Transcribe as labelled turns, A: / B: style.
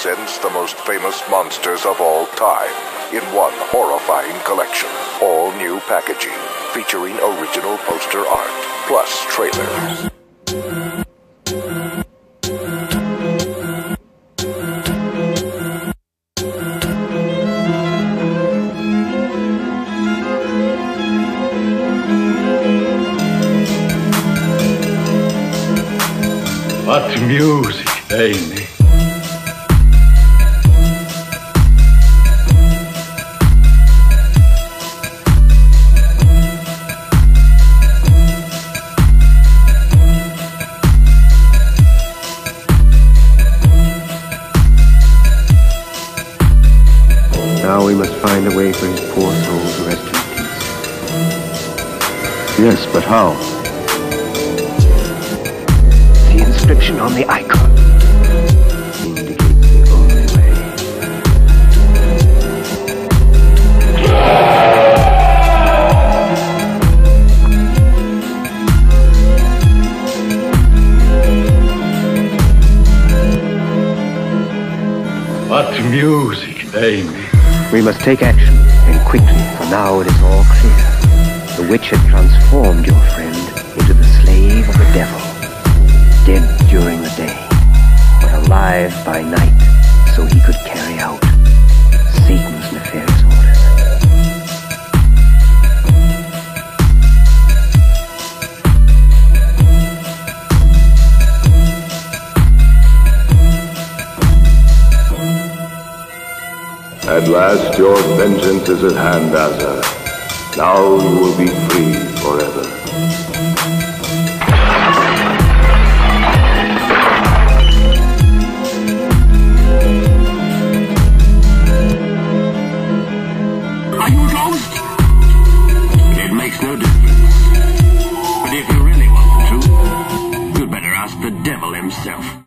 A: presents the most famous monsters of all time in one horrifying collection. All new packaging, featuring original poster art, plus trailers.
B: What music, Amy.
C: Now we must find a way for his poor soul to rest in peace.
B: Yes, but how?
C: The inscription on the icon indicates the only way.
B: What music, Amy.
C: We must take action, and quickly, for now it is all clear. The witch had transformed your friend into the slave of the devil. Dead during the day, but alive by night, so he could carry out Satan's nefarious orders.
D: At last your vengeance is at hand, Asa. Now you will be free forever.
E: Are you a ghost? It makes no difference. But if you really want the truth, you'd better ask the devil himself.